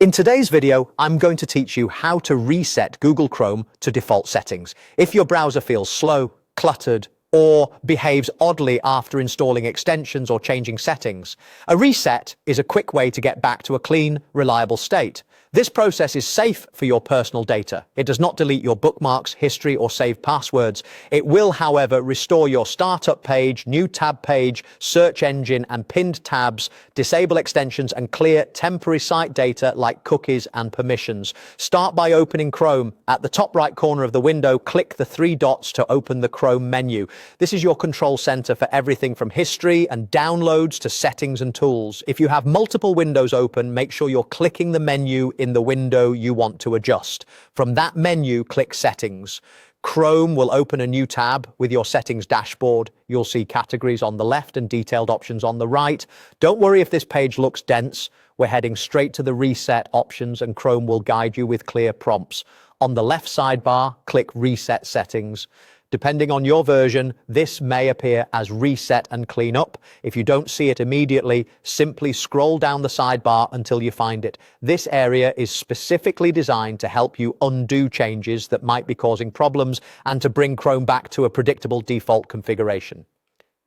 In today's video, I'm going to teach you how to reset Google Chrome to default settings. If your browser feels slow, cluttered, or behaves oddly after installing extensions or changing settings, a reset is a quick way to get back to a clean, reliable state. This process is safe for your personal data. It does not delete your bookmarks, history, or saved passwords. It will, however, restore your startup page, new tab page, search engine, and pinned tabs, disable extensions, and clear temporary site data like cookies and permissions. Start by opening Chrome. At the top right corner of the window, click the three dots to open the Chrome menu. This is your control center for everything from history and downloads to settings and tools. If you have multiple windows open, make sure you're clicking the menu in the window you want to adjust. From that menu, click Settings. Chrome will open a new tab with your settings dashboard. You'll see categories on the left and detailed options on the right. Don't worry if this page looks dense. We're heading straight to the reset options, and Chrome will guide you with clear prompts. On the left sidebar, click Reset Settings. Depending on your version, this may appear as Reset and Clean Up. If you don't see it immediately, simply scroll down the sidebar until you find it. This area is specifically designed to help you undo changes that might be causing problems and to bring Chrome back to a predictable default configuration.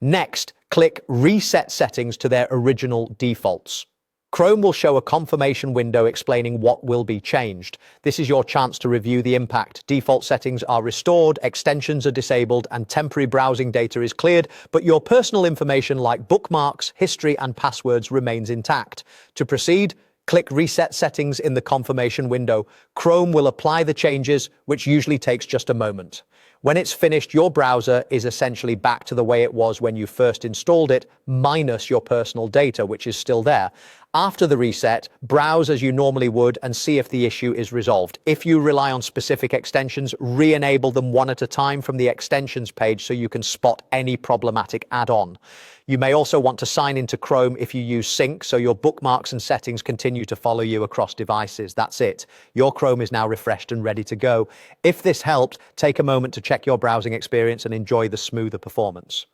Next, click Reset Settings to their original defaults. Chrome will show a confirmation window explaining what will be changed. This is your chance to review the impact. Default settings are restored, extensions are disabled, and temporary browsing data is cleared, but your personal information like bookmarks, history, and passwords remains intact. To proceed, click Reset Settings in the confirmation window. Chrome will apply the changes, which usually takes just a moment. When it's finished, your browser is essentially back to the way it was when you first installed it, minus your personal data, which is still there. After the reset, browse as you normally would and see if the issue is resolved. If you rely on specific extensions, re-enable them one at a time from the extensions page so you can spot any problematic add-on. You may also want to sign into Chrome if you use Sync, so your bookmarks and settings continue to follow you across devices. That's it. Your Chrome is now refreshed and ready to go. If this helped, take a moment to check your browsing experience and enjoy the smoother performance.